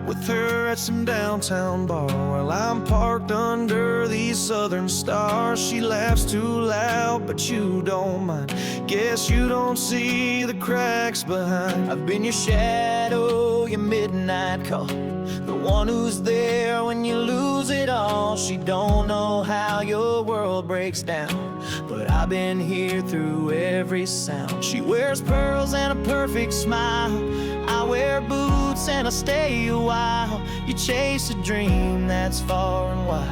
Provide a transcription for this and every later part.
with her at some downtown bar while I'm parked under these southern stars. She laughs too loud, but you don't mind. Guess you don't see the cracks behind. I've been your shadow, your midnight call, the one who's there when you lose it all. She don't know how your world breaks down, but I've been here through every sound. She wears pearls and a perfect smile, I wear boots and I stay a while. You chase a dream that's far and wide,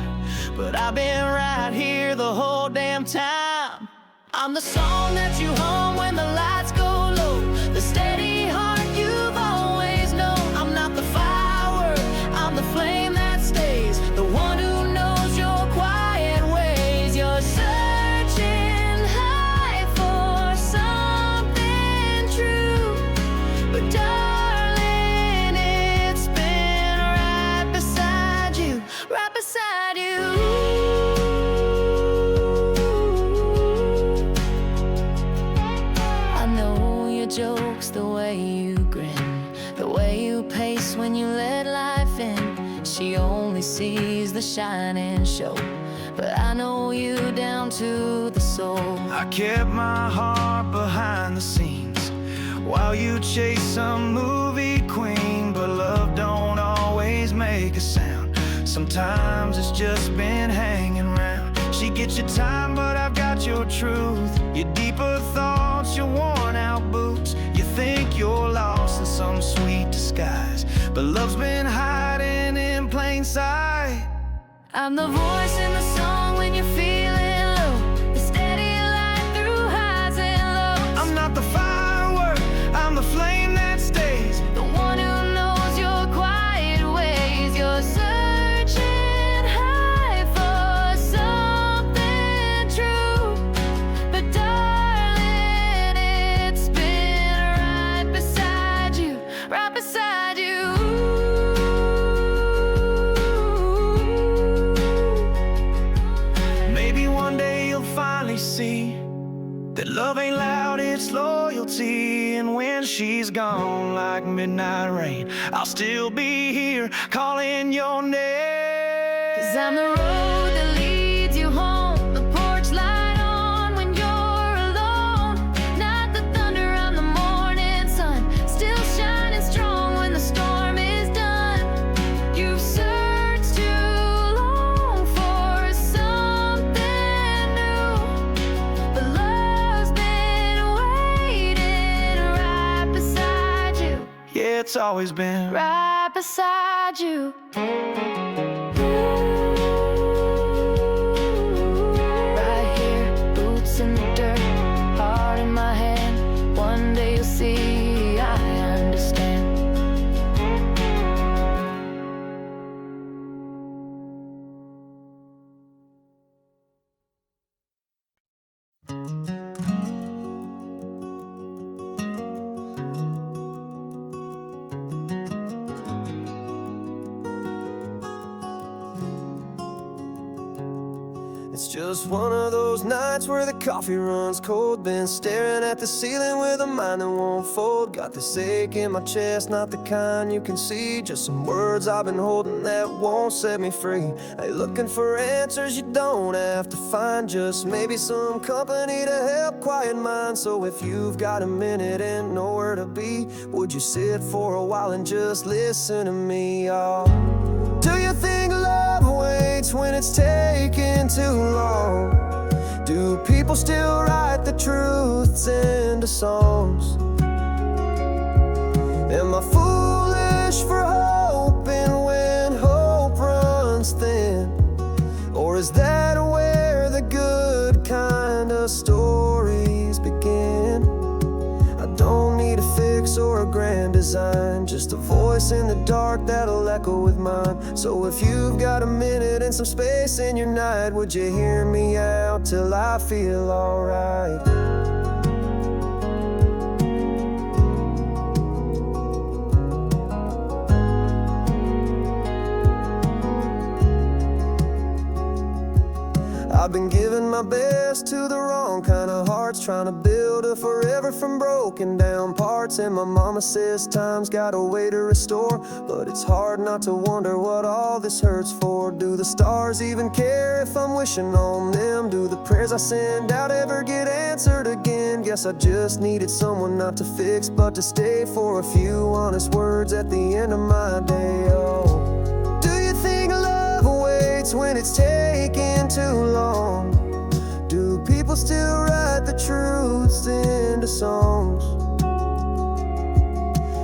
but I've been right here the whole damn time. I'm the song that you hum when the lights go low, the steady heart you've always known. I'm not the firework, I'm the flame that stays, the one who knows your quiet ways. You're searching high for something true, but darling, it's been right beside you, right beside you. Jokes, the way you grin, the way you pace when you let life in. She only sees the shining show, but I know you down to the soul. I kept my heart behind the scenes while you chase some movie queen, but love don't always make a sound. Sometimes it's just been hanging around. She gets your time, but I've got your truth, your deeper thoughts, your worn out boots. You think you're lost in some sweet disguise, but love's been hiding in plain sight. I'm the voice in the song when you're feeling low, the steady light through highs and lows. I'm not the firework, I'm the flame that stays, the one who knows your quiet ways. You're searching high for something true, but darling, it's been right beside you, right beside you. Maybe one day you'll finally see that love ain't loud, it's loyalty. And when she's gone like midnight rain, I'll still be here calling your name. 'Cause I'm the road that leads you home, the porch light on when you're alone. Not the thunder, I'm the morning sun, still shining strong when the storm is done. You've searched too long for something new, but love's been waiting right beside you. Yeah, it's always been right beside you. Right here, boots in the dirt, heart in my hand. One day you'll see I understand. It's just one of those nights where the coffee runs cold. Been staring at the ceiling with a mind that won't fold. Got this ache in my chest, not the kind you can see. Just some words I've been holding that won't set me free. Ain't looking for answers you don't have to find, just maybe some company to help quiet mine. So if you've got a minute and nowhere to be, would you sit for a while and just listen to me, y'all? Do you think love waits when it's taking too long? Do people still write the truths into songs? Am I foolish for hoping when hope runs thin? Or is that where the good kind of stories begin? I don't need a fix or a grand design, just a voice in the dark that'll echo with mine. So if you've got a minute and some space in your night, would you hear me out till I feel alright? I've been giving my best to the wrong kind of hearts, trying to build a forever from broken down parts. And my mama says time's got a way to restore, but it's hard not to wonder what all this hurts for. Do the stars even care if I'm wishing on them? Do the prayers I send out ever get answered again? Guess I just needed someone not to fix, but to stay for a few honest words at the end of my day. Oh, do you think love awaits when it's taking too long? Do people still write the truths into songs?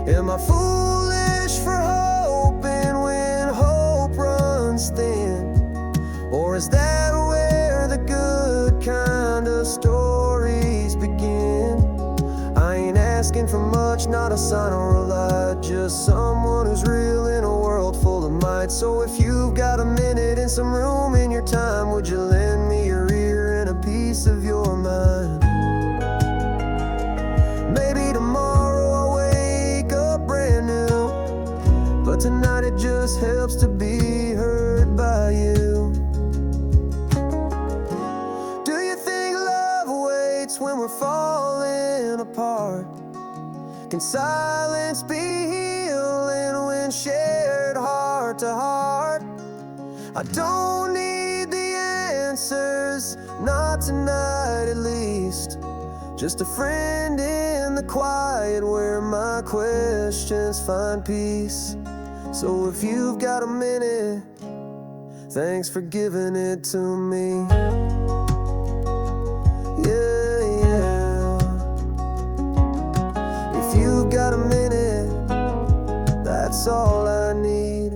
Am I foolish for hoping when hope runs thin? Or is that where the good kind of stories begin? I ain't asking for much, not a sign or a lie, just someone who's real in a world full of might. So if you've got a minute and some room in your time, would you lend me your ear and a piece of your mind? Maybe tomorrow I'll wake up brand new, but tonight it just helps to be heard by you. Do you think love awaits when we're falling apart? Can silence be healing when shared heart to heart? I don't need the answers, not tonight at least. Just a friend in the quiet where my questions find peace. So if you've got a minute, thanks for giving it to me. If you've got a minute, that's all I need.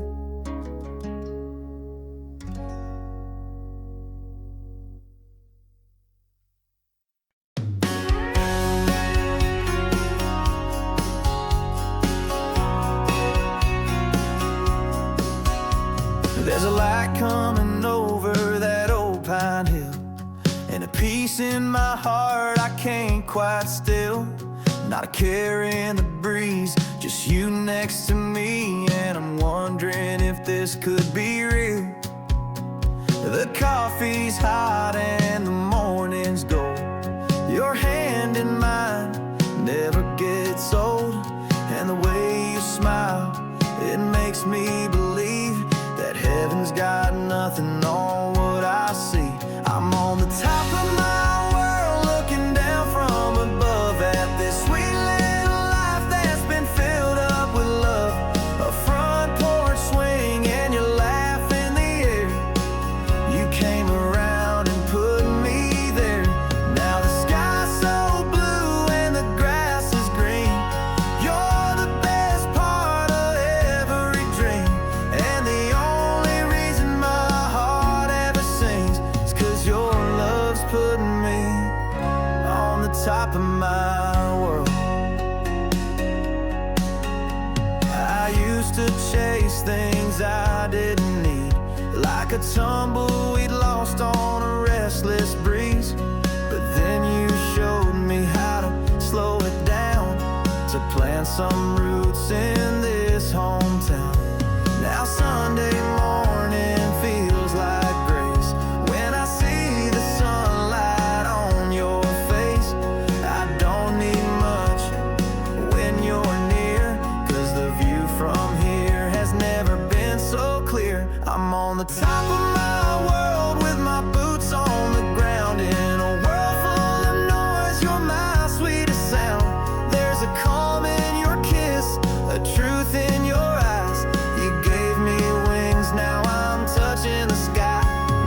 There's a light coming over that old pine hill, and a peace in my heart I can't quite still. Not a care in the breeze, just you next to me, and I'm wondering if this could be real. The coffee's hot and the morning's gold. Your hand in mine never gets old, and the way you smile, it makes me believe that heaven's got nothing on what I see. I'm on the top of my world, looking down from above at this sweet little life that's been filled up with love. A front porch swing and your laugh in the air. You came around and put me there. Now the sky's so blue and the grass is green. You're the best part of every dream, and the only reason my heart ever sings is 'cause your love's putting me on the top of my world. I used to chase things I didn't need, like a tumbleweed lost on a restless breeze. But then you showed me how to slow it down, to plant some roots in this hometown. Now Sunday morning feels like grace when I see the sunlight on your face. I don't need much when you're near, 'cause the view from here has never been so clear. I'm on the top of my world with my boots on the ground. In a world full of noise, you're my sweetest sound. There's a calm in your kiss, a truth in your eyes. You gave me wings, now I'm touching the sky.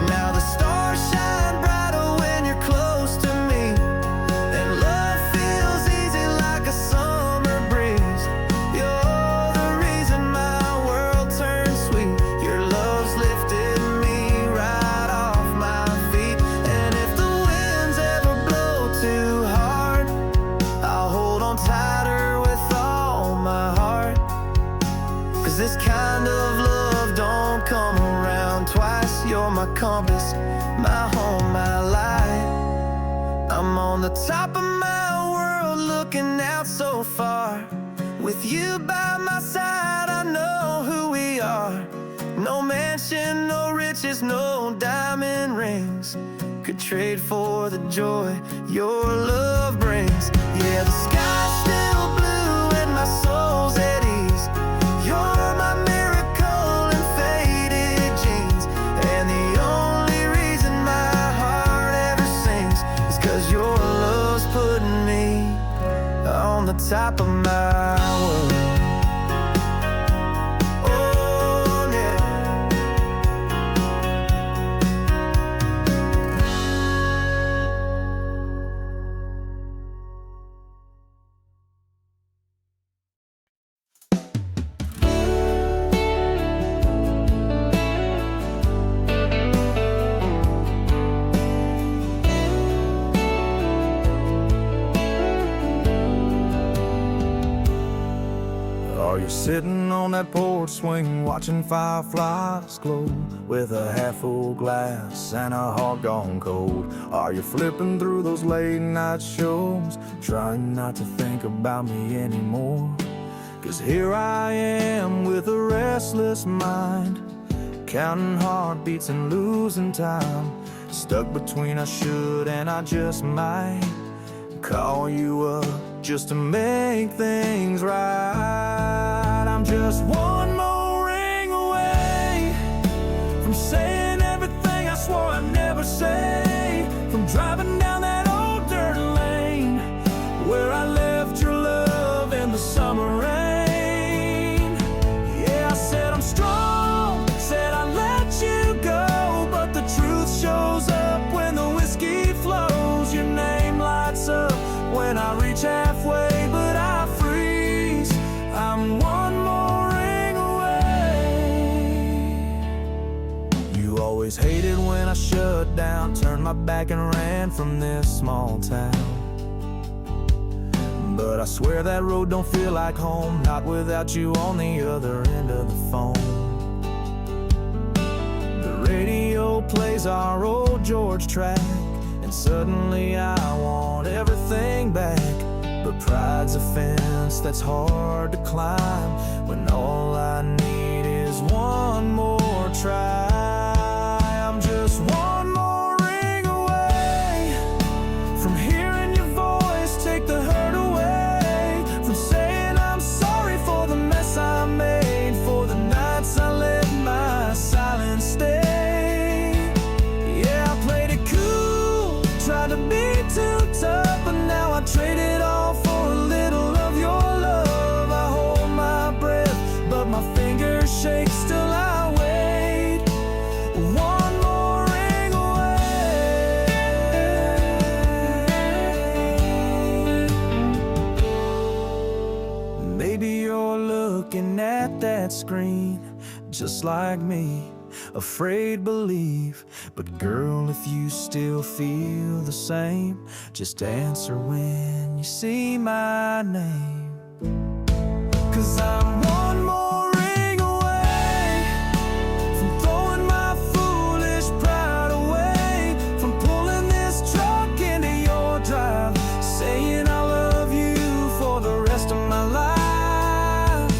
Now the stars shine brighter when you're close to me, and love feels easy like a summer breeze. You're the reason my world turns sweet. Your love's lifted me right off my feet. And if the winds ever blow too hard, I'll hold on tighter with all my heart. 'Cause this kind of love don't come around twice. You're my compass, my home, my light. I'm on the top of my world, looking out so far. With you by my side, I know who we are. No mansion, no riches, no diamond rings, could trade for the joy your love brings. Yeah, the sky's still blue and my soul's at ease. You're my miracle in faded jeans, and the only reason my heart ever sings is 'cause your love's putting me on the top of my world. Sitting on that porch swing, watching fireflies glow, with a half-full glass and a heart gone cold. Are you flipping through those late night shows, trying not to think about me anymore? 'Cause here I am with a restless mind, counting heartbeats and losing time, stuck between I should and I just might call you up just to make things right. I'm just one more ring away from saying everything I swore I'd never say, from driving down that old dirt lane where I left your love in the summer rain. Yeah, I said I'm strong, said I'd let you go, but the truth shows up when the whiskey flows. Your name lights up when I reach halfway, but I freeze. I'm one more ring away. You always hated when I shut down, turned my back and ran from this small town. But I swear that road don't feel like home, not without you on the other end of the phone. The radio plays our old George track, and suddenly I want everything back. But pride's a fence that's hard to climb when all I need is one more try. I'm just one more ring away from hearing your voice take the hurt away, from saying I'm sorry for the mess I made, for the nights I let my silence stay. Yeah, I played it cool, tried to be too tough, but now I trade it all for a little of your love. I hold my breath, but my fingers shake, still I wait. One more ring away. Maybe you're looking at that screen just like me, afraid believe. But girl, if you still feel the same, just answer when you see my name. 'Cause I'm one more ring away from throwing my foolish pride away, from pulling this truck into your drive, saying I love you for the rest of my life.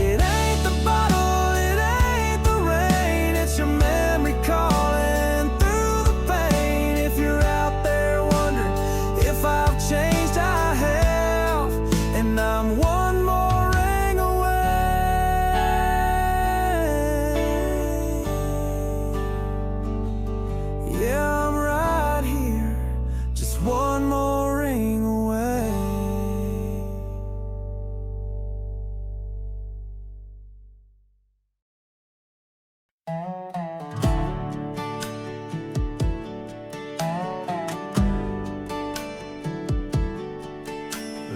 It ain't the bottle, it ain't the rain, it's your memory calling through the pain. If you're out there wondering if I've changed, I have, and I'm one more ring away. Yeah, I'm right here, just one more ring away.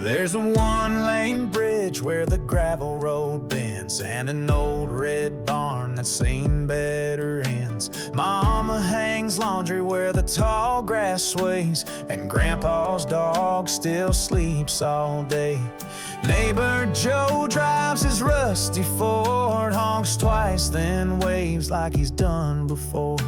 There's a one-lane bridge where the gravel road bends, and an old red barn that's seen better ends. Mama hangs laundry where the tall grass sways, and Grandpa's dog still sleeps all day. Neighbor Joe drives his rusty Ford, honks twice, then waves like he's done before.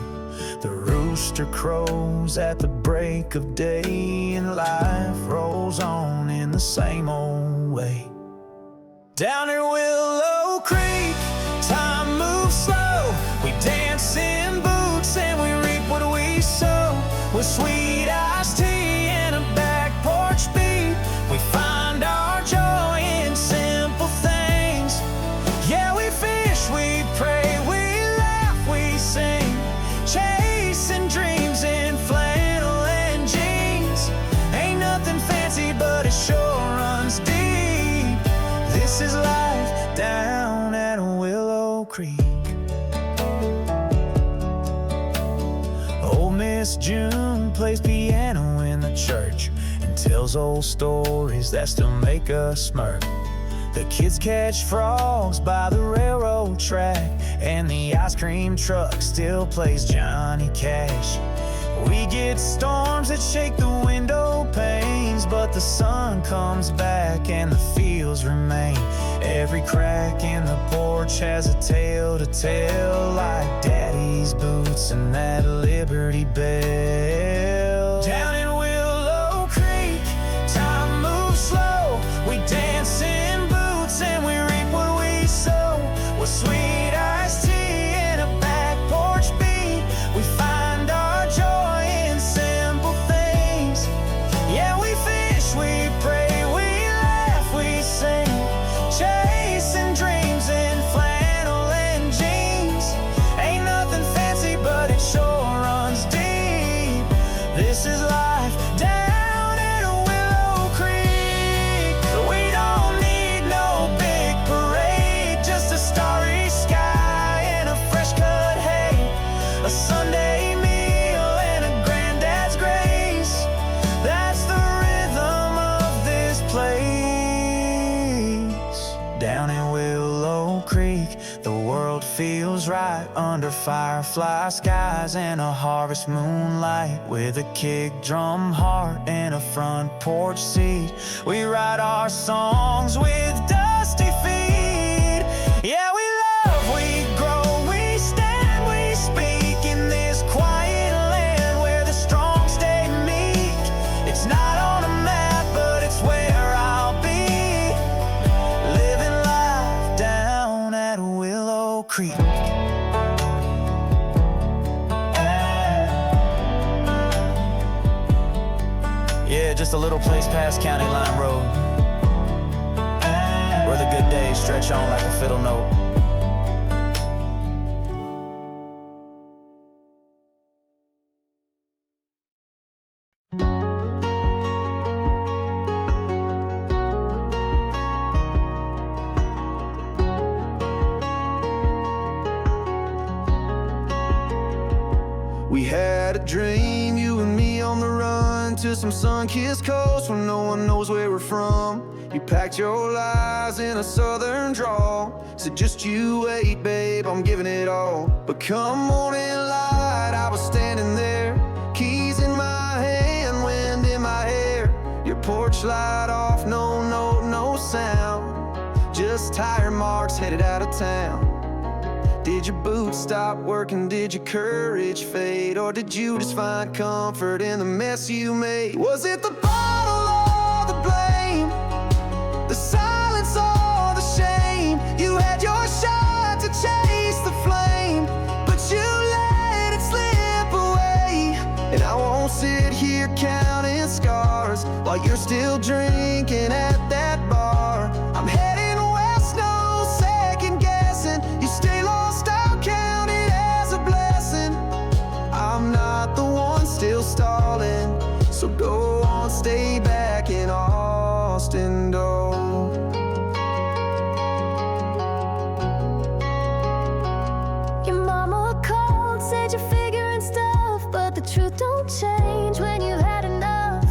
The rooster crows at the break of day, and life rolls on in the same old way. Down at Willow Creek, time moves slow. We dance in boots and we reap what we sow. iced tea and a back porch beat. We find our joy in simple things. Yeah, we fish, we pray, we laugh, we sing, chasing dreams in flannel and jeans. Ain't nothing fancy, but it sure runs deep. This is life down at Willow Creek. Old Miss June plays piano in the church and tells old stories that still make us smirk. The kids catch frogs by the railroad track, and the ice cream truck still plays Johnny Cash. We get storms that shake the window panes, but the sun comes back and the fields remain. Every crack in the porch has a tale to tell, like Daddy's boots and that Liberty Bell. Down in Willow Creek, time moves slow. We dance in boots and we reap what we sow. With sweet iced tea and a back porch beat, we find our joy in simple things. Yeah, we fish, we pray, we laugh, we sing, chasing dreams in flannel and jeans. Ain't nothing fancy, but it sure runs deep. This is life down at Willow Creek. We don't need no big parade, just a starry sky and a fresh cut hay, a Sunday meal and a granddad's grace. That's the rhythm of this place. Down in Willow Creek, the world feels right under firefly skies and a harvest moonlight. With a kick drum heart and a front porch seat, we write our songs with dusty feet. Yeah, we love, we grow, we stand, we speak in this quiet land where the strong stay meek. It's not on a map, but it's where I'll be, living life down at Willow Creek. Yeah, just a little place past County Line Road, where the good days stretch on like a fiddle note. We had a dream, you and me on the run to some sun-kissed coast where no one knows where we're from. You packed your lies in a southern drawl, said just you wait, babe, I'm giving it all. But come morning light, I was standing there, keys in my hand, wind in my hair. Your porch light off, no note, no sound, just tire marks headed out of town. Did your boots stop working? Did your courage fade? Or did you just find comfort in the mess you made? Was it the bottle or the blame? The silence or the shame? You had your shot to chase the flame, but you let it slip away. And I won't sit here counting scars while you're still drinking at that bar. I'm heading west, no second guessing. You stay lost, I'll count it as a blessing. I'm not the one still stalling, so go on, stay back in Austin, though. Your mama called, said you're figuring stuff, but the truth don't change when you had enough.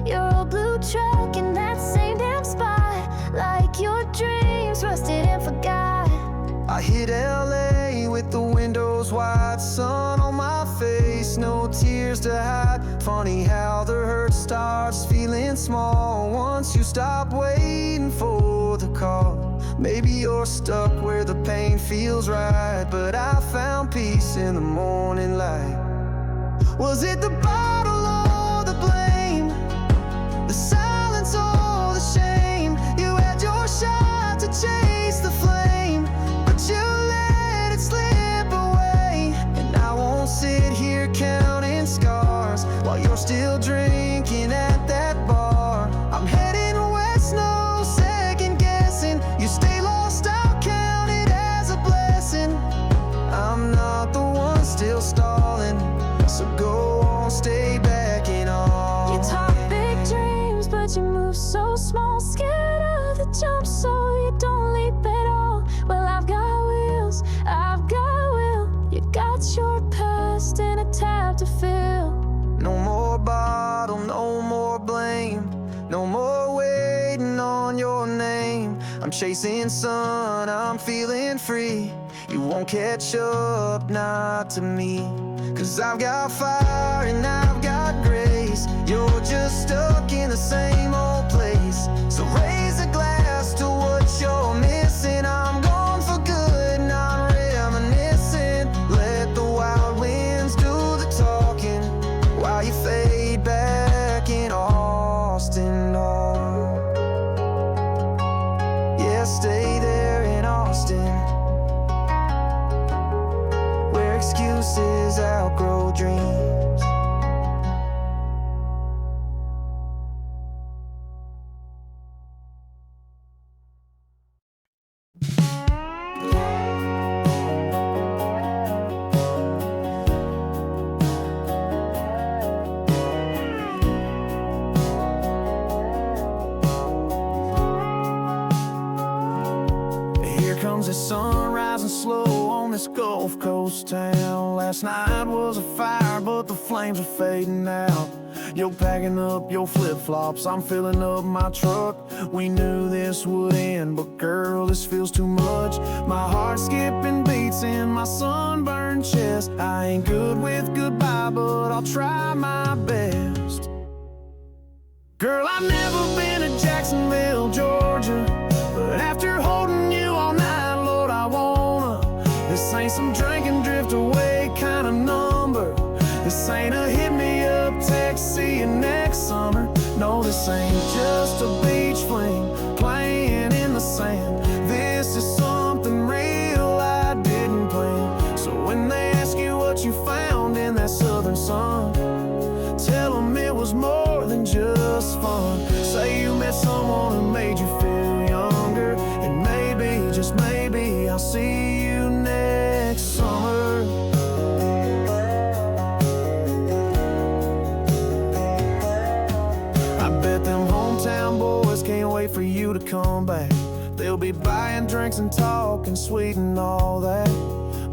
Your old blue truck in that same damn spot, like your dreams rusted and forgot. I hit LA with the windows wide, sun on my face, no tears to hide. Funny how the hurt starts feeling small once you stop waiting for the call. Maybe you're stuck where the pain feels right, but I found peace in the morning light. Was it the bottle or the blame? The silence or the shame? You had your shot to chase the flame, but you let it slip away. And I won't sit here counting scars while you're still drinking Talk big dreams, but you move so small. Scared of the jump, so you don't leap at all. Well, I've got wheels, I've got will. You got your past and a tab to fill. No more bottle, no more blame. No more waiting on your name. I'm chasing sun, I'm feeling free. You won't catch up, not to me. Cause I've got fire and I've got grace. You're just stuck in the same old place. So raise a glass to what you're missing. I'm gone for good, not reminiscing. Let the wild winds do the talking while you fade back in Austin. Oh, yeah, stay there in Austin, where excuses outgrow dreams. Here comes the sun rising slow on this Gulf Coast town. Last night was a fire, but the flames are fading out. You're packing up your flip-flops, I'm filling up my truck. We knew this would end, but girl, this feels too much. My heart's skipping beats in my sunburned chest. I ain't good with goodbye, but I'll try my best. Girl, I've never been to Jacksonville, Georgia, but after holding you all night, Lord, I wanna. This ain't some drink and drift away kind of number. This ain't a hit me up text, see you next summer. No, this ain't just a beach fling playing in the sand. This is something real I didn't plan. So when they ask you what you found in that southern sun, tell them it was more than just fun. Say you met someone who made you feel younger, and maybe, just maybe, I'll see you next summer. I bet them hometown boys can't wait for you to come back. They'll be buying drinks and talking sweet and all that,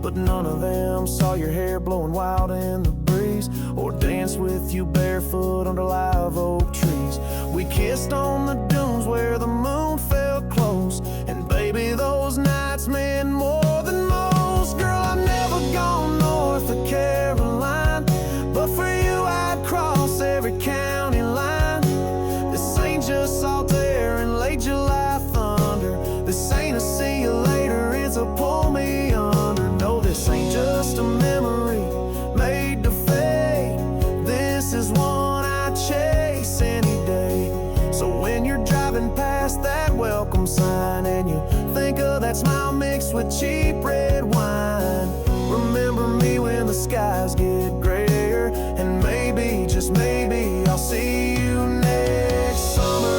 but none of them saw your hair blowing wild in the breeze, or dance with you barefoot under live oak trees. We kissed on the dunes where the moon felt close, and baby, those nights meant more than most. Girl, I've never gone north of Caroline, but for you I'd cross every county line. This ain't just salt there and late July thunder. This ain't a see you later, it's a pull me under. No, this ain't just a memory made to fade. This is one I chase any day. So when you're driving past that welcome sign and you think of that smile mixed with cheap red wine, remember me when the skies get grayer, and maybe, just maybe, I'll see you next summer.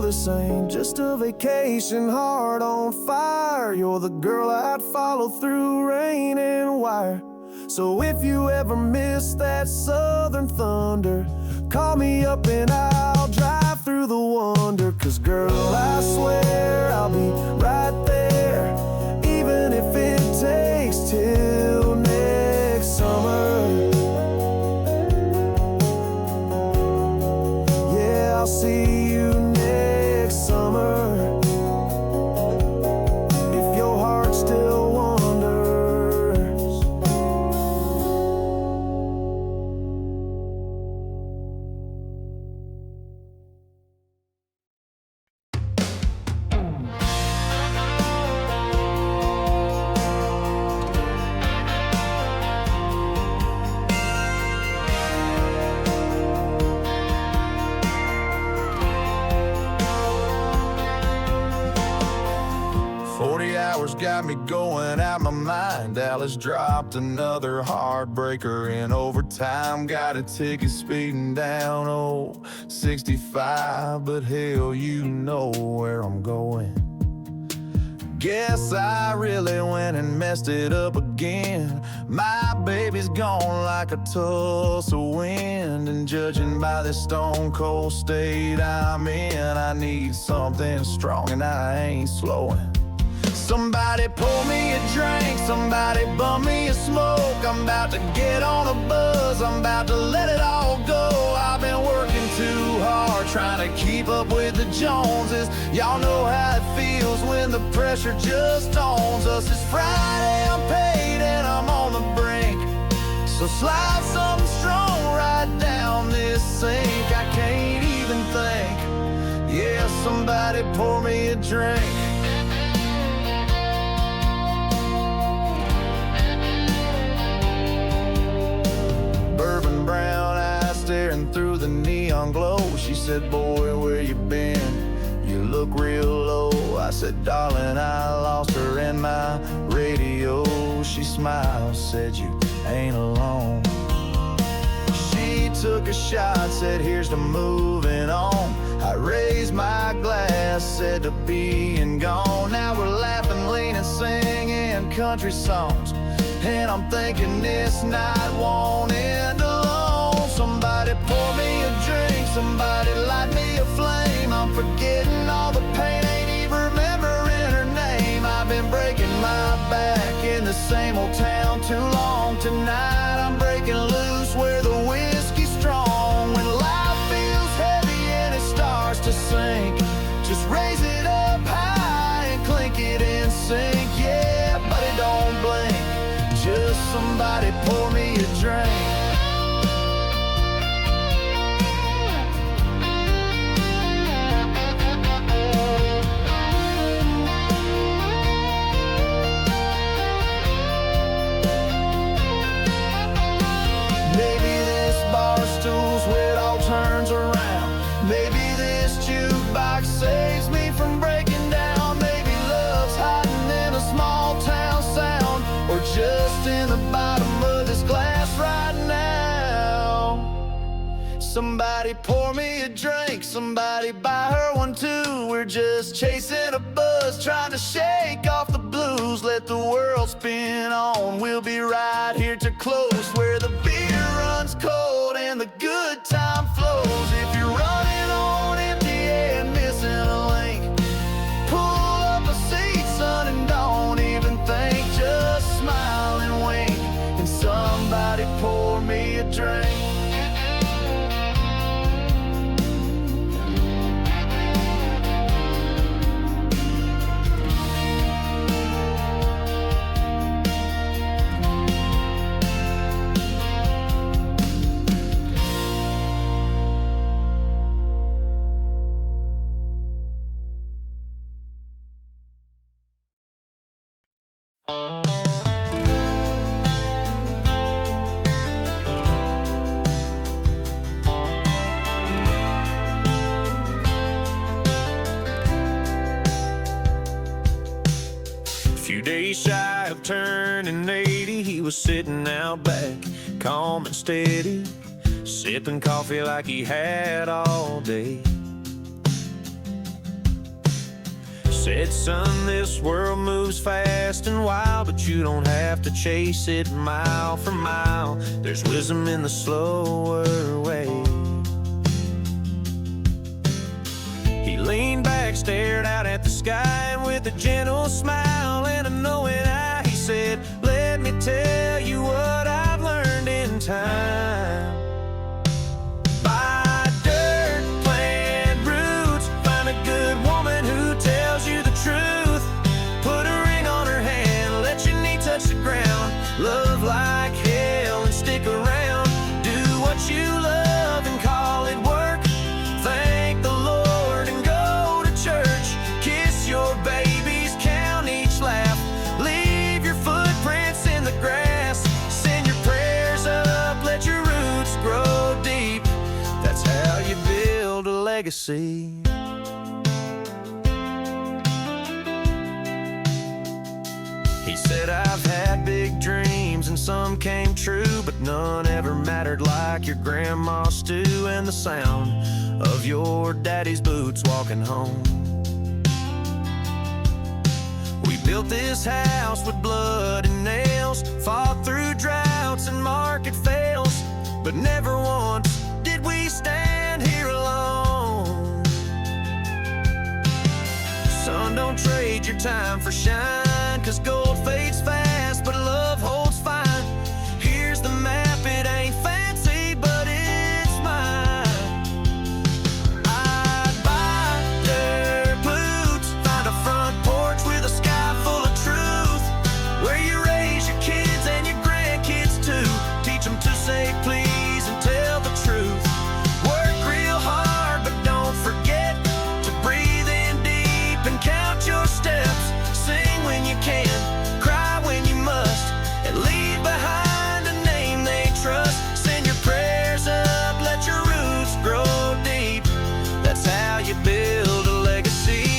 This ain't just a vacation, heart on fire. You're the girl I'd follow through rain and wire. So if you ever miss that southern thunder, call me up and I'll drive through the wonder. Cause girl, I swear I'll be right there, even if it takes till next summer. Yeah, I'll see you next summer, if your heart still wanders. got me going out my mind. Dallas dropped another heartbreaker in overtime. Got a ticket speeding down, 65, but hell, you know where I'm going. Guess I really went and messed it up again. My baby's gone like a Tulsa wind, and judging by the stone cold state I'm in, I need something strong and I ain't slowing. Somebody pour me a drink, somebody bum me a smoke. I'm about to get on a buzz, I'm about to let it all go. I've been working too hard, trying to keep up with the Joneses. Y'all know how it feels when the pressure just owns us. It's Friday, I'm paid and I'm on the brink, so slide something strong right down this sink. I can't even think. Yeah, somebody pour me a drink. Brown eyes staring through the neon glow. She said, boy, where you been? You look real low. I said, darling, I lost her in my radio. She smiled, said, you ain't alone. She took a shot, said, here's to moving on. I raised my glass, said to being gone. Now we're laughing, leaning, singing country songs, and I'm thinking this night won't end alone. Somebody pour me a drink, somebody light me a flame. I'm forgetting all the pain, ain't even remembering her name. I've been breaking my back in the same old town too long. Tonight I'm breaking loose where the whiskey's strong. When life feels heavy and it starts to sink, just raise it up high and clink it in sync. Yeah, but it don't blink. Just somebody pour me a drink. Maybe this bar stool's where it all turns around. Maybe this jukebox saves me from breaking down. Maybe love's hiding in a small town sound, or just in the bottom of this glass right now. Somebody pour me a drink, somebody buy her one too. We're just chasing a buzz, trying to shake off the blues. Let the world spin on, we'll be right here to close, where the beer runs cold and the good time flows. If you're running on empty and missing a link, pull up a seat, son, and don't even think. Just smile and wink, and somebody pour me a drink. Few days shy of turning 80, he was sitting out back, calm and steady, sipping coffee like he had all day. Said, son, this world moves fast and wild, but you don't have to chase it mile for mile. There's wisdom in the slower way. He leaned back, stared out at the sky, and with a gentle smile and a knowing eye, he said, let me tell you what I've learned in time. Buy dirt, plant roots, find a good woman who tells you the truth. Put a ring on her hand, let your knee touch the ground. Love like hell and stick around. Do what you love and call it work. Thank the Lord and go to church. Kiss your babies, count each laugh. Leave your footprints in the grass. Send your prayers up, let your roots grow deep. That's how you build a legacy. some came true, but none ever mattered like your grandma's stew and the sound of your daddy's boots walking home. We built this house with blood and nails, fought through droughts and market fails, but never once did we stand here alone. Son, don't trade your time for shine, 'cause gold fades fast, but love holds fine. Here's the map, it ain't fancy, but it's mine. I'd buy dirt boots, find a front porch with a sky full of truth, where you raise your kids and your grandkids too. Teach them to say please and tell the truth. Work real hard, but don't forget to breathe in deep and count your steps. Sing when you can, cry when you must, and leave behind a name they trust. Send your prayers up, let your roots grow deep. That's how you build a legacy.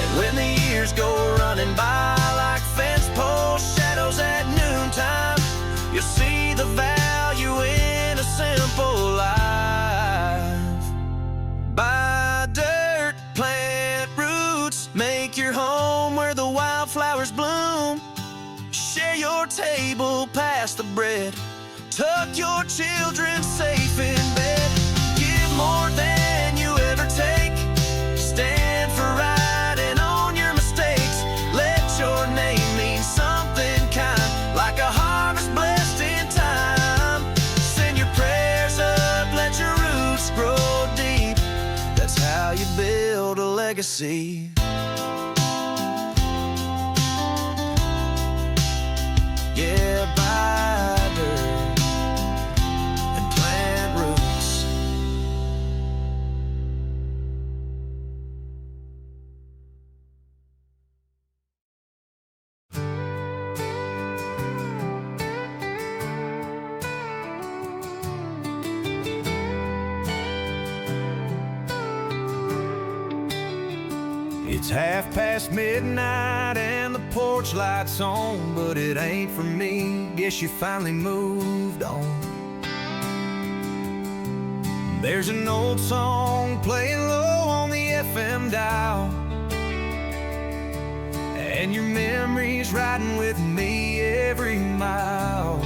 And when the years go running by like fence pole shadows at noontime, you'll see the value in a simple life. Buy dirt, plant roots, make your home where the wildflowers bloom. Share your table, pass the bread, tuck your children safe in bed. Give more than you ever take, stand for right and own your mistakes. Let your name mean something kind, like a harvest blessed in time. Send your prayers up, let your roots grow deep. That's how you build a legacy. Yeah, buy dirt and plant roots. It's midnight and the porch light's on, but it ain't for me. Guess you finally moved on. There's an old song playing low on the FM dial, and your memory's riding with me every mile.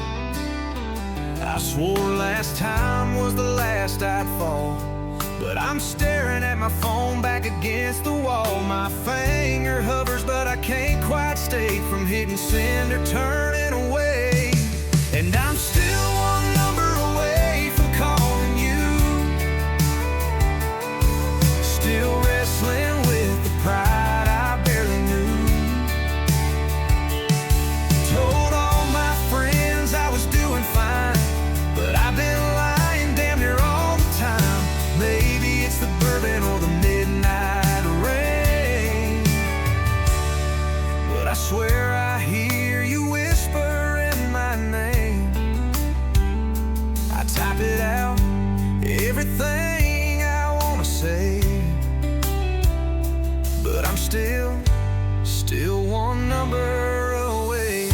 I swore last time was the last I'd fall, but I'm staring at my phone back against the wall. My finger hovers, but I can't quite stay from hitting send or turning away. And I'm still one number away from calling you, still wrestling with the pride I barely knew. Told all my friends I was doing fine, but I've been lying damn near all the time. Maybe it's the bourbon or the midnight rain, but I swear I hear you whispering my name. I type it out, everything I wanna say, but I'm still one number away.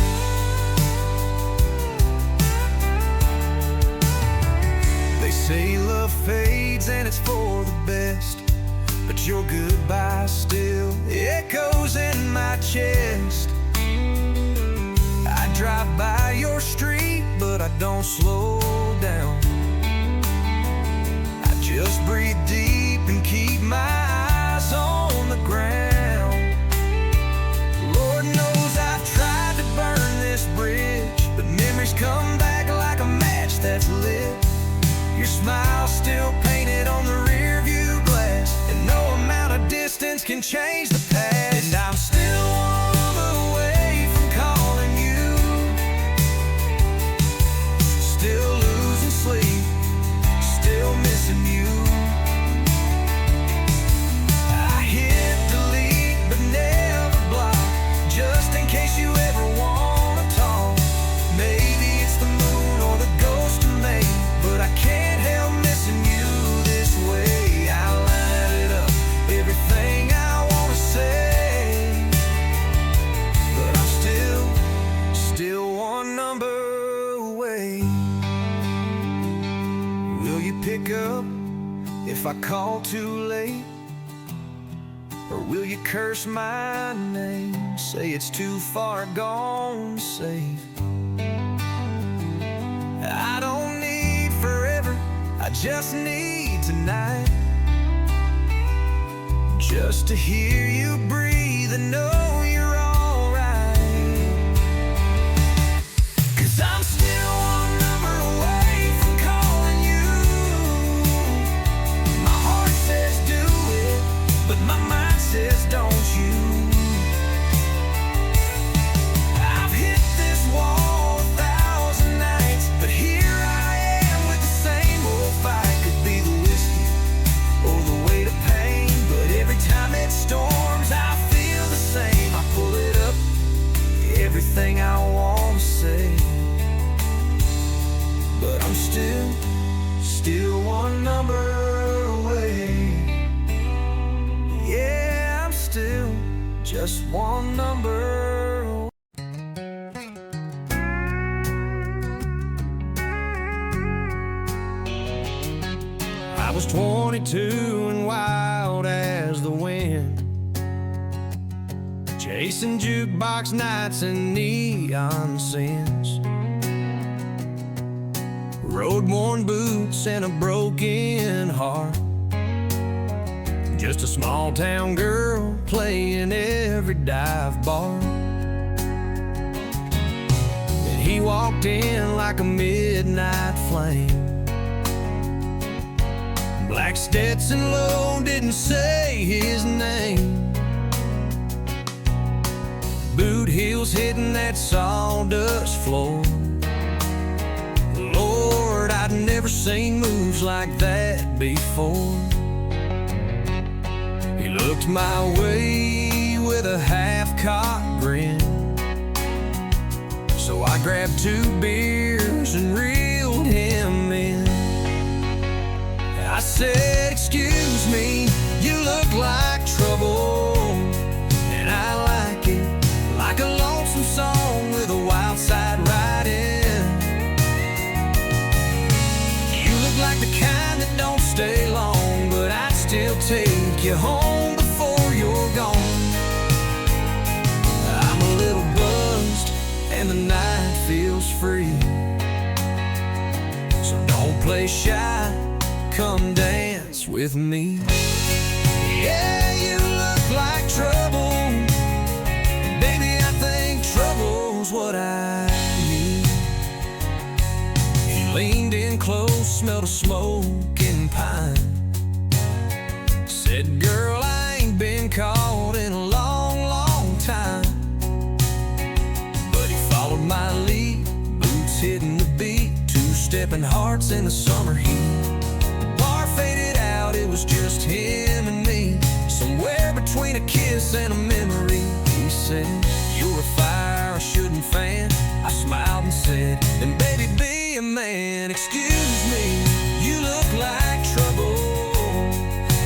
They say love fades and it's for the best, but your goodbye still echoes in my chest. I drive by your street, but I don't slow down. I just breathe deep and keep my eyes on the ground. Lord knows I've tried to burn this bridge, but memories come back like a match that's lit. Your smile still painted on the rear view glass, and no amount of distance can change the past. And I'm still one away from calling you, still losing sleep, still missing you. I hit delete but never block, just in case you ever wanna talk. Maybe it's the moon or the ghost of me, but I can't help missing you this way. I line it up, everything I wanna if I call too late? Or will you curse my name, say it's too far gone to save? I don't need forever, I just need tonight, just to hear you breathe and know you're alright. 'Cause I'm still one number away from calling you. My heart says do it, but my mind says don't you. I've hit this wall 1,000 nights, but here I am with the same old fight. Could be the whiskey or the weight of pain, but every time it storms I feel the same. I pull it up, everything I want to say, but I'm still one number away. Yeah, I'm still just one number away. I was 22 and wild as the wind, chasing jukebox nights and neon scenes, road-worn boots and a broken heart, just a small-town girl playing every dive bar. And he walked in like a midnight flame, black Stetson low, didn't say his name, boot heels hitting that sawdust floor. Lord, I'd never seen moves like that before. He looked my way with a half-cocked grin, so I grabbed 2 beers and reeled him in. I said, excuse me, you look like trouble, and I like it, like a lonesome song with a wild side riding. You look like the kind that don't stay long, but I'd still take you home before you're gone. I'm a little buzzed and the night feels free, so don't play shy, come dance with me. Yeah, you look like trouble, baby, I think trouble's what I need. He leaned in close, smelled of smoke and pine, said, girl, I ain't been caught in a long, long time. But he followed my lead, boots hitting the beat, 2-stepping hearts in the summer heat. Faded out, it was just him and me, somewhere between a kiss and a memory. He said, you're a fire I shouldn't fan. I smiled and said, then baby, be a man. Excuse me, you look like trouble,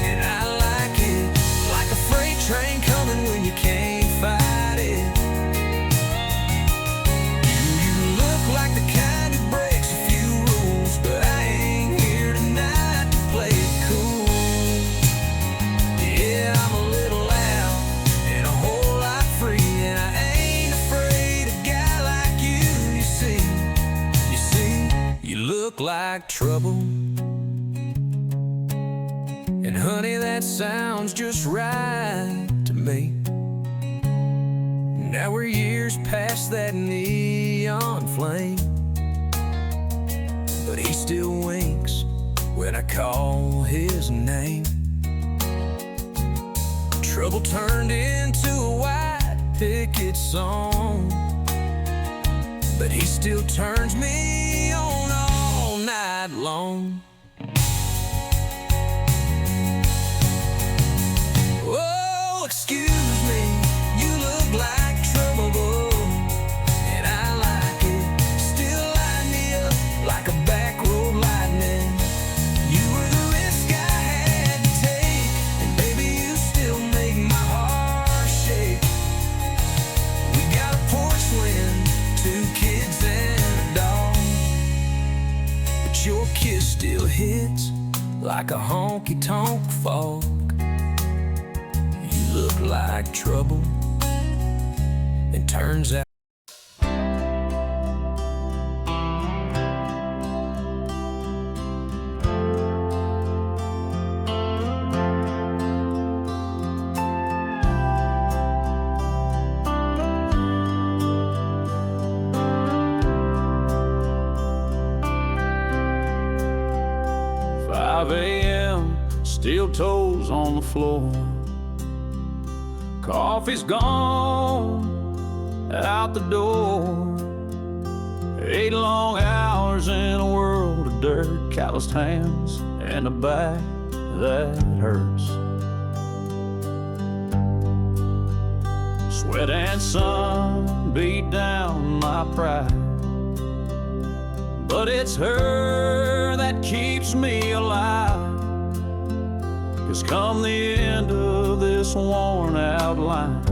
and I like it, like a freight train coming when you can't fight it. You look like the kind who breaks a few rules, but I ain't here tonight to play it cool. Yeah, I'm a little loud and a whole lot free, and I ain't afraid of a guy like you. You see, you look like trouble. And honey, that sounds just right to me. Now we're years past that neon flame, but he still winks when I call his name. Trouble turned into a white picket song, but he still turns me on all night long. Oh, excuse me, you look like trouble, and I like it, still light me up like a back road lightning. You were the risk I had to take, and baby, you still make my heart shake. We got a porch land, 2 kids and a dog, but your kiss still hits like a honky-tonk folk. You look like trouble, and turns out 5 a.m., steel toes on the floor. Coffee's gone out the door. 8 long hours in a world of dirt, calloused hands and a back that hurts. Sweat and sun beat down my pride, but it's her that keeps me alive. 'Cause come the end of this worn out line,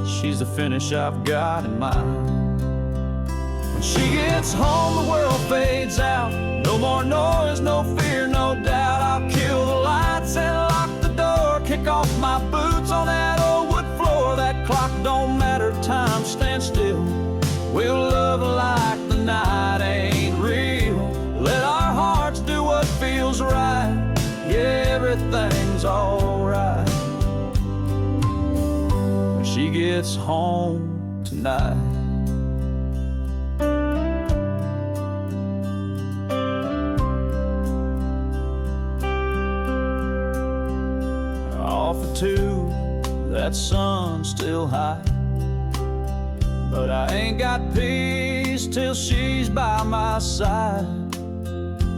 she's the finish I've got in mind. When she gets home, the world fades out. No more noise, no fear, no doubt. I'll kill the lights and lock the door, kick off my boots on that old wood floor. That clock don't matter, time stands still. We'll love like the night ain't real. Let our hearts do what feels right. Yeah, everything's alright when she gets home tonight. Off at 2, that sun's still high, but I ain't got peace till she's by my side.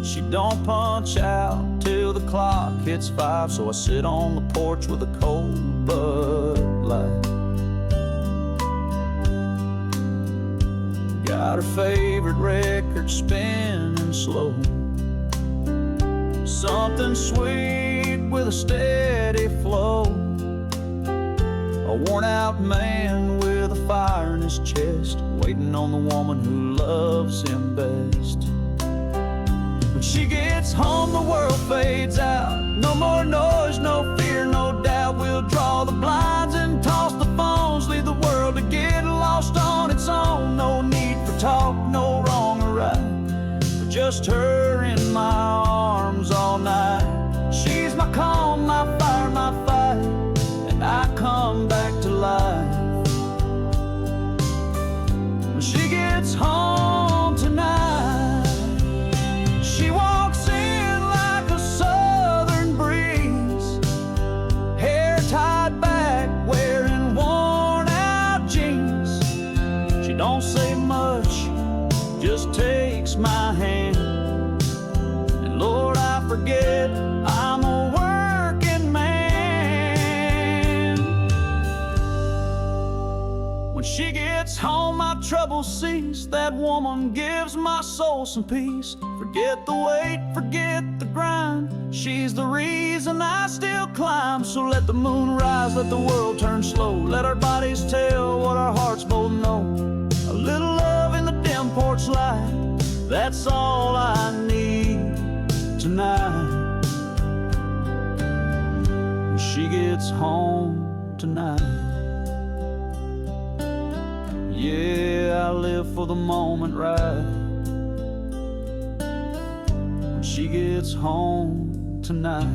She don't punch out till the clock hits 5, so I sit on the porch with a cold Bud Light. Got her favorite record spinning slow, something sweet with a steady flow. A worn out man with a fire in his chest, waiting on the woman who loves him best. When she gets home, the world fades out. No more noise, no fear, no doubt. We'll draw the blinds and toss the phones, leave the world to get lost on its own. No need for talk, no wrong or right, but just her in my arms all night. She's my calm, my fire, my fight, and I come back to life. When she gets home tonight, she walks in like a southern breeze, hair tied back, wearing worn out jeans. She don't say much, just takes my hand, and Lord, I forget I'm a working man. When she gets home, my troubles cease. That woman gives my soul some peace. Forget the weight, forget the grind. She's the reason I still climb. So let the moon rise, let the world turn slow. Let our bodies tell what our hearts both know. A little love in the dim porch light, that's all I need tonight. When she gets home tonight, yeah, I live for the moment right. When she gets home tonight.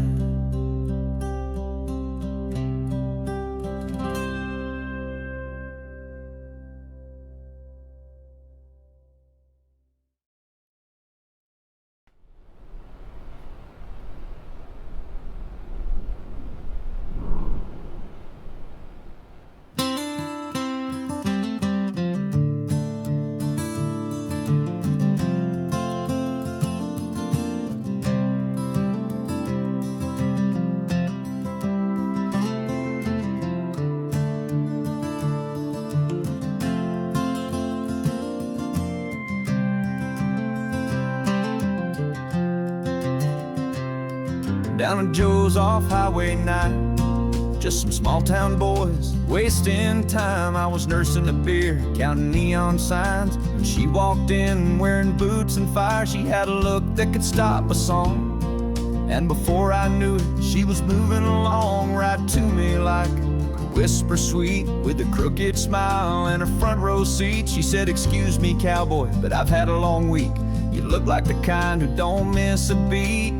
Down at Joe's off Highway 9, just some small town boys wasting time. I was nursing a beer, counting neon signs, and she walked in wearing boots and fire. She had a look that could stop a song. And before I knew it, she was moving along right to me like a whisper sweet, with a crooked smile and a front row seat. She said, "Excuse me, cowboy, but I've had a long week. You look like the kind who don't miss a beat.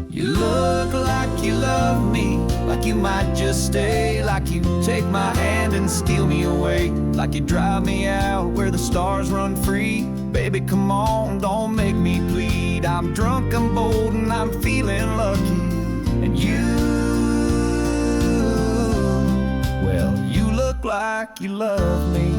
You look like you love me, like you might just stay, like you take my hand and steal me away, like you drive me out where the stars run free. Baby, come on, don't make me bleed. I'm drunk, I'm bold, and I'm feeling lucky. And you, well, you look like you love me."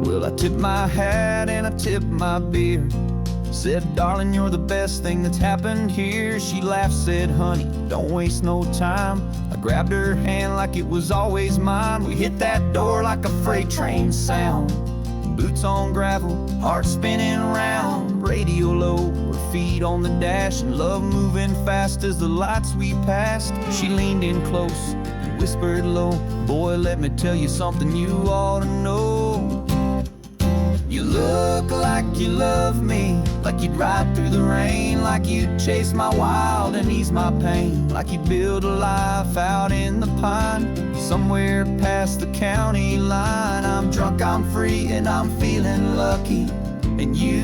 Well, I tipped my hat and I tipped my beer. Said, "Darling, you're the best thing that's happened here." She laughed, said, "Honey, don't waste no time." I grabbed her hand like it was always mine. We hit that door like a freight train sound. Boots on gravel, heart spinning round. Radio low, her feet on the dash, and love moving fast as the lights we passed. She leaned in close and whispered low, "Boy, let me tell you something you ought to know. You look like you love me, like you'd ride through the rain, like you'd chase my wild and ease my pain, like you'd build a life out in the pine, somewhere past the county line. I'm drunk, I'm free, and I'm feeling lucky. And you,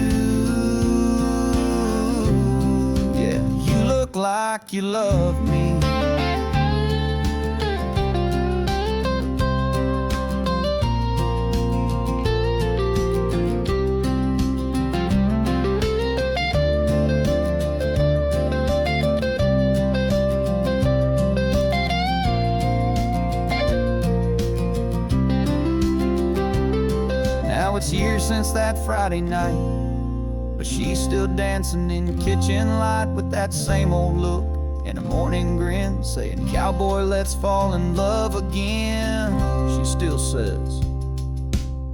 yeah, you look like you love me." It's years since that Friday night, but she's still dancing in the kitchen light with that same old look and a morning grin, saying, "Cowboy, let's fall in love again." She still says,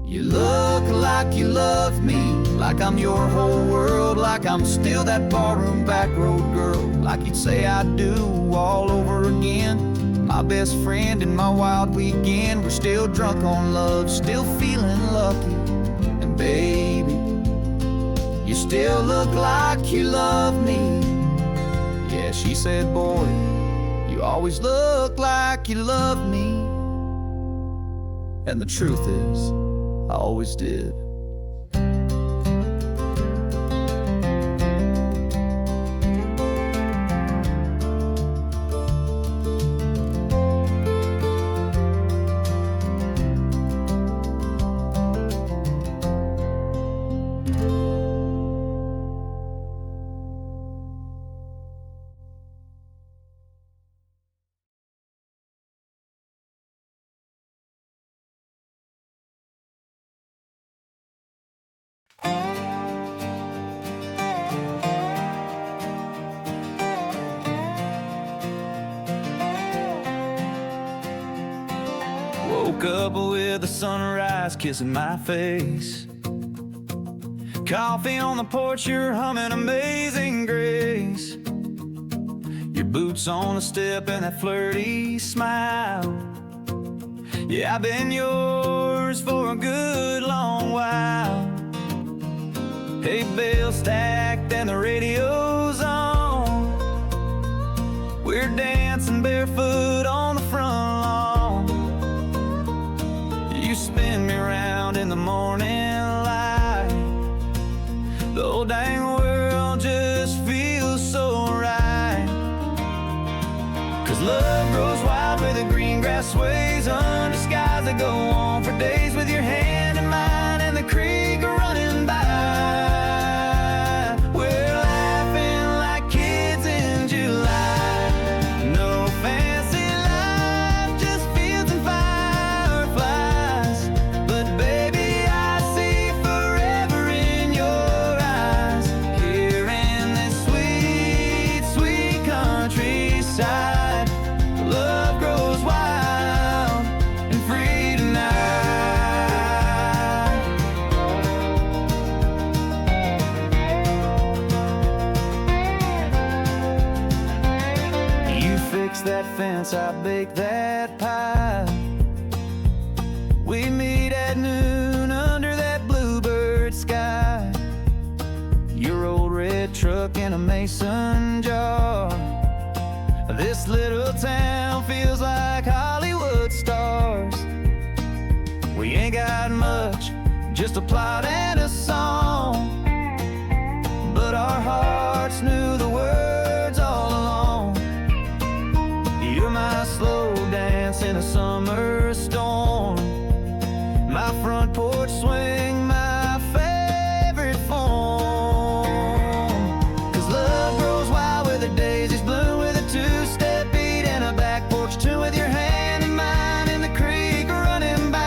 "You look like you love me, like I'm your whole world, like I'm still that barroom back road girl, like you'd say I do all over again. My best friend and my wild weekend. We're still drunk on love, still feeling lucky. And baby, you still look like you love me." Yeah, she said, "Boy, you always look like you love me." And the truth is, I always did. Woke up with the sunrise kissing my face. Coffee on the porch, you're humming Amazing Grace. Your boots on the step and that flirty smile. Yeah, I've been yours for a good long while. Hay bale stacked and the radio's on. We're dancing barefoot on the front lawn. You spin me around in the morning light. The whole dang world just feels so right. 'Cause love grows wild where the green grass sways under skies that go on for days, with your hand in mine and the creek running by. We're laughing like kids in July. No fancy life, just fields and fireflies. But baby, I see forever in your eyes, here in this sweet, sweet countryside. Love grows wild and free tonight. You fix that fence, I bake that pie. We meet at noon under that bluebird sky. Your old red truck in a mason jar. This little town feels like Hollywood stars. We ain't got much, just a plot and a song, but our hearts knew the words all along. You're my slow dance in a summer storm, my front porch swing, my favorite form. 'Cause love grows wild where the daisies bloom, with a two-step beat and a back porch tune, with your hand in mine in the creek running by.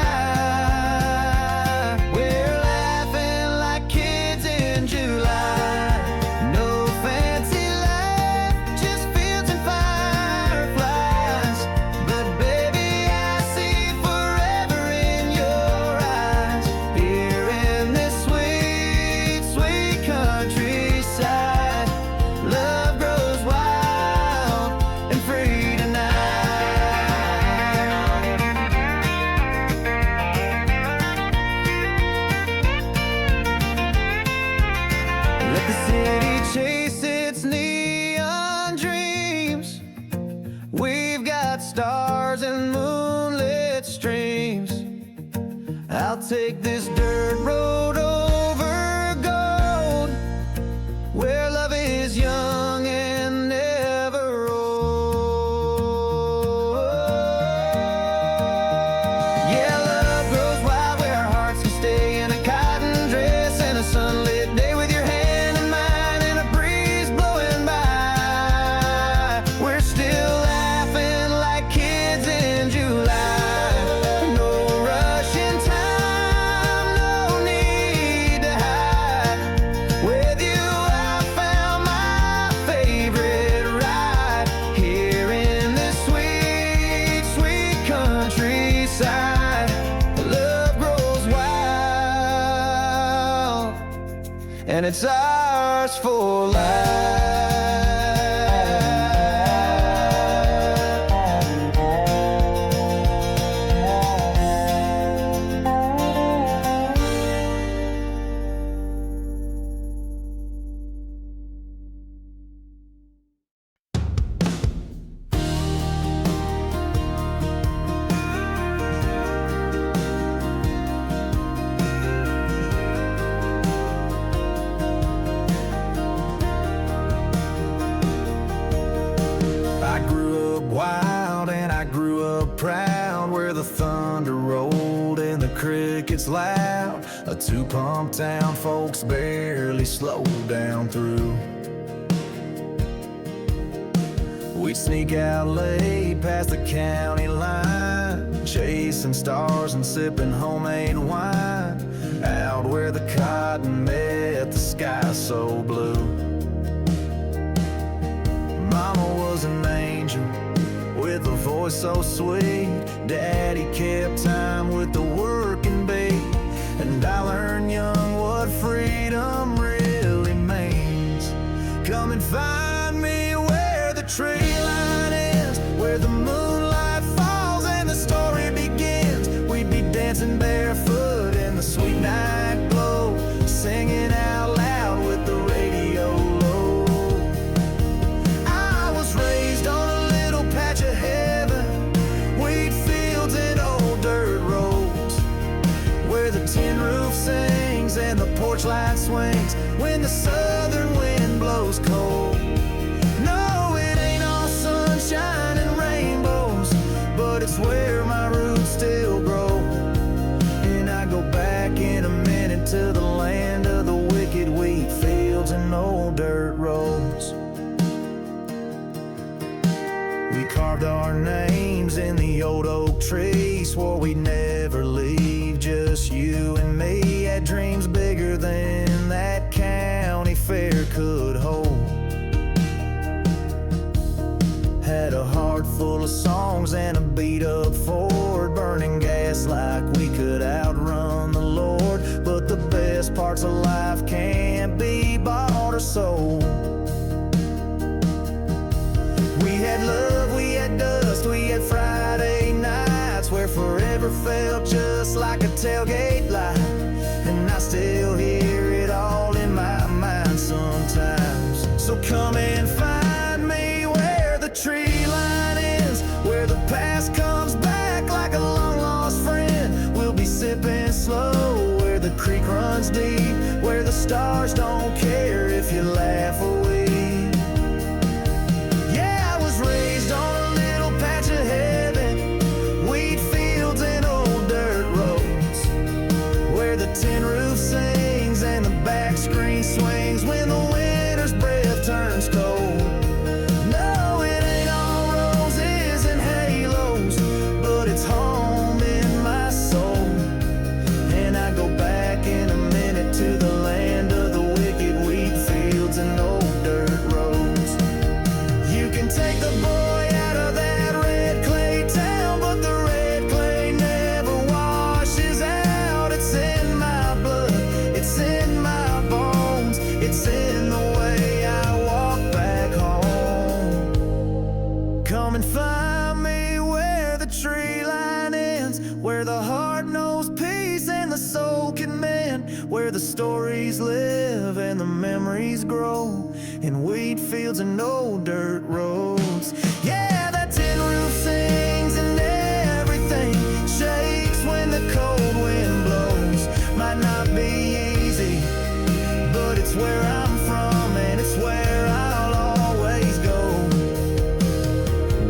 We're laughing like kids in July. No fancy life, just fields and fireflies. But baby, I see forever in your eyes. Here in this sweet, sweet countryside, love grows wild and free tonight. Let the city chase its neon dreams. We've got stars and moonlit streams. I'll take this dirt road over gold, where love is young and never old. Yeah, love grows wild where our hearts can stay in a cotton dress and a sunlit day, with your hand in mine and a breeze blowing by. We're still laughing like kids in July. No rush in time, no need to hide. With you I found my favorite ride. Here in this sweet, sweet countryside, love grows wild, and it's ours for life. I grew up wild and I grew up proud, where the thunder rolled and the crickets loud. A two-pump town folks barely slowed down through. We'd sneak out late past the county line, chasing stars and sipping homemade wine, out where the cotton met the sky so blue. Mama was an angel with a voice so sweet. Daddy kept time with the working bee, and I learned young what freedom really means. Come and find me where the tree line ends, where the moonlight falls and the story begins. We'd be dancing barefoot in the sweet night glow, singing out loud with the radio low. I was raised on a little patch of heaven, wheat fields and old dirt roads, where the tin roof sings and the porch light swings when the southern wind blows cold. No, it ain't all sunshine and rainbows, but it's where my roots still grow. And I go back in a minute to the land of the wicked wheat fields and old dirt roads. We carved our names in the old oak tree, swore we'd never leave, just you and me. Had dreams bigger than that county fair could hold. Had a heart full of songs and a beat up Ford, burning gas like we could outrun the Lord. But the best parts of life can't be bought or sold. We had love, we had dust, we had Friday nights where forever felt just tailgate light, and I still hear it all in my mind sometimes. So come and find me where the tree line ends, where the past comes back like a long-lost friend. We'll be sipping slow where the creek runs deep, where the stars don't care if you laugh or weep. Yeah, I was raised on a little patch of heaven, wheat fields and old dirt roads, where the tin roof sings and the back screen swings when the winter's breath turns cold. No, it ain't all roses and halos, but it's home in my soul. And I go back in a minute to the land of the wicked wheat fields and old dirt roads. You can take the boy out of that red clay town, but the red clay never washes out. It's in my blood, it's in my bones, it's in the way I walk back home. Come and find me where the tree line ends, where the heart knows peace and the soul can mend, where the stories live and the memories grow in wheat fields and old dirt roads. Yeah, that tin roof sings and everything shakes when the cold wind blows. Might not be easy, but it's where I'm from and it's where I'll always go.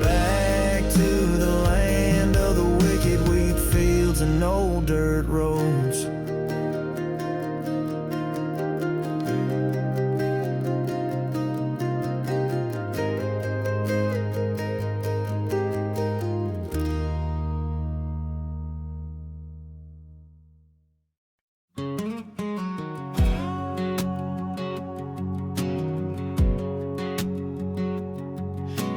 Back to the land of the wicked wheat fields and old dirt roads.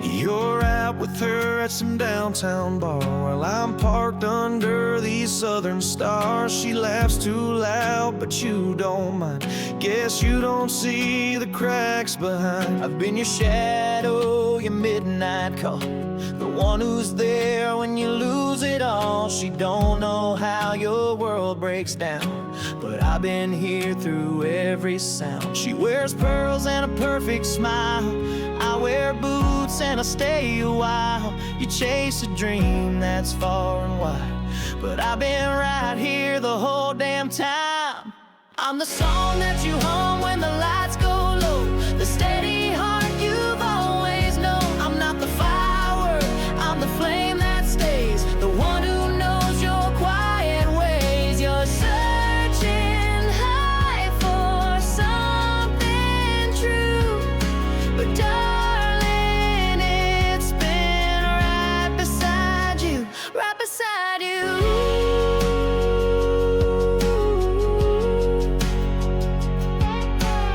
You're out with her at some downtown bar while I'm parked under these southern stars. She laughs too loud, but you don't mind. Guess you don't see the cracks behind. I've been your shadow, your midnight call, the one who's there when you lose it all. She don't know how your world breaks down, but I've been here through every sound. She wears pearls and a perfect smile, I wear boots and I stay a while. You chase a dream that's far and wide, but I've been right here the whole damn time. I'm the song that you hum when the lights go low, the steady heart you've always known. I'm not the firework, I'm the flame that stays, the one who knows your quiet ways. You're searching high for something true, but darling, it's been right beside you, right beside you.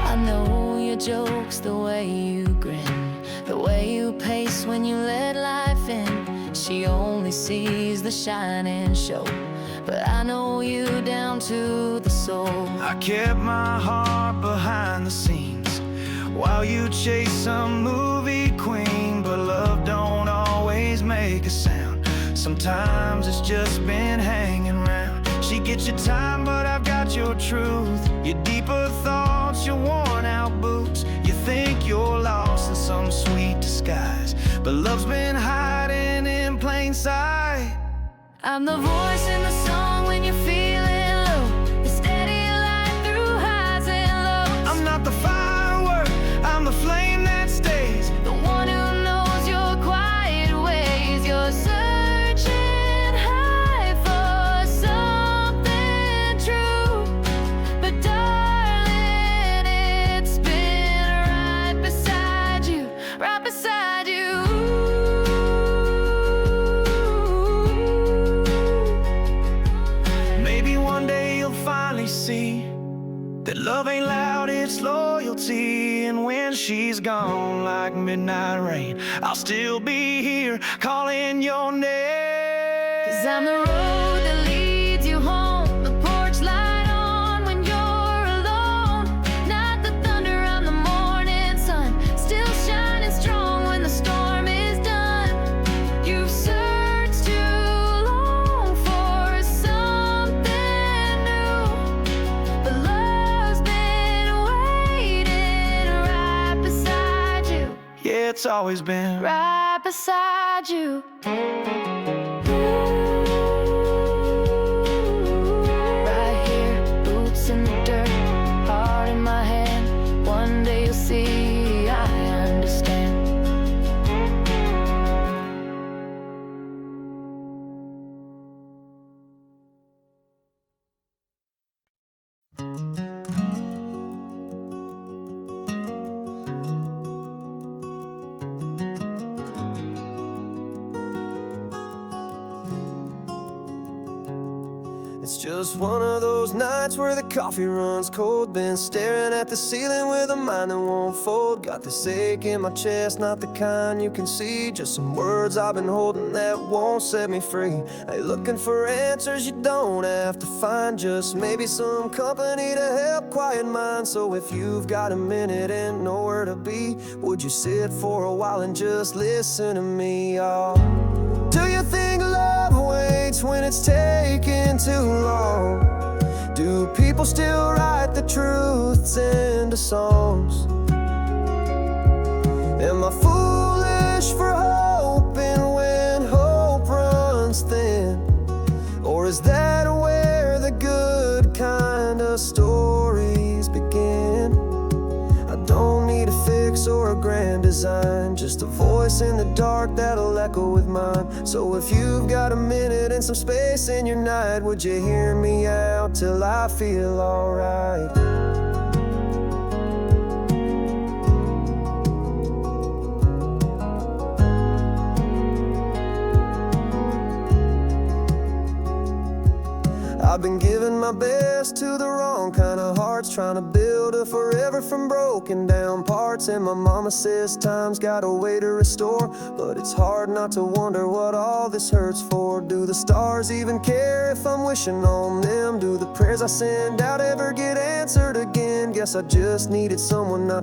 I know your jokes, the way you grin, the way you pace when you let life in. She only sees the shine and show, but I know you down to the soul. I kept my heart behind the scenes while you chase some movie queen, but love don't always make a sound. Sometimes it's just been hanging around. She gets your time, but I've got your truth, your deeper thoughts, your worn out boots. You think you're lost in some sweet disguise, but love's been hiding in plain sight. I'm the voice in the song when you're feeling low, the steady light through highs and lows. I'm not the firework, I'm the flame that stays, the one who knows your quiet ways. You're searching high for something true, but darling, it's been right beside you, right beside you. Maybe one day you'll finally see that love ain't loud, it's loyalty. And when she's gone like midnight rain, I'll still be here calling your name. 'Cause I'm the road that leads you home, the porch light on when you're alone, not the thunder on the morning sun, still shining strong when the storm is done. You've searched too long for something always been right beside you. Right here, boots in the dirt, heart in my hand. One day you'll see I understand. It's just one of those nights where the coffee runs cold. Been staring at the ceiling with a mind that won't fold. Got this ache in my chest, not the kind you can see. Just some words I've been holding that won't set me free. Ain't looking for answers you don't have to find. Just maybe some company to help quiet mine. So if you've got a minute and nowhere to be, would you sit for a while and just listen to me, y'all? Do you think love waits when it's taking too long? Do people still write the truths into songs? Am I foolish for hoping when hope runs thin? Or is that where the good kind of stories begin? I don't need a fix or a grand design, just a voice in the dark that'll echo with mine. So if you've got a minute and some space in your night, would you hear me out till I feel alright? I've been giving my best to the wrong kind of hearts, trying to build a forever from broken down parts. And my mama says time's got a way to restore, but it's hard not to wonder what all this hurts for. Do the stars even care if I'm wishing on them? Do the prayers I send out ever get answered again? Guess I just needed someone not